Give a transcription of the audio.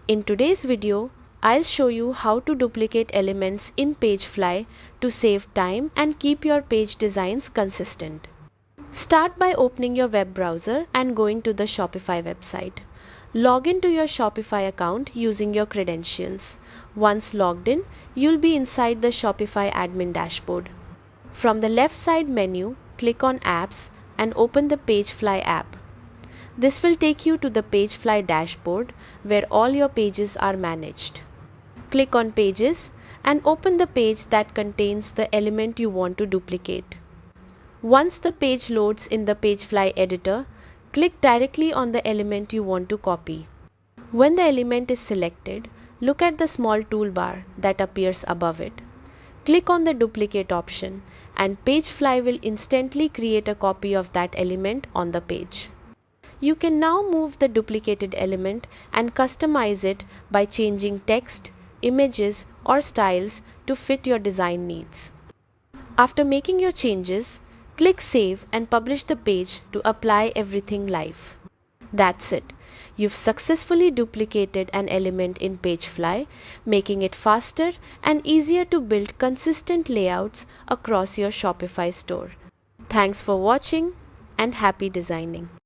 In today's video, I'll show you how to duplicate elements in Pagefly to save time and keep your page designs consistent. Start by opening your web browser and going to the Shopify website. Log into your Shopify account using your credentials. Once logged in, you'll be inside the Shopify admin dashboard. From the left side menu, click on Apps and open the Pagefly app. This will take you to the Pagefly dashboard where all your pages are managed. Click on Pages and open the page that contains the element you want to duplicate. Once the page loads in the Pagefly editor, click directly on the element you want to copy. When the element is selected, look at the small toolbar that appears above it. Click on the duplicate option and Pagefly will instantly create a copy of that element on the page. You can now move the duplicated element and customize it by changing text, images, or styles to fit your design needs. After making your changes, click Save and publish the page to apply everything live. That's it. You've successfully duplicated an element in Pagefly, making it faster and easier to build consistent layouts across your Shopify store. Thanks for watching and happy designing.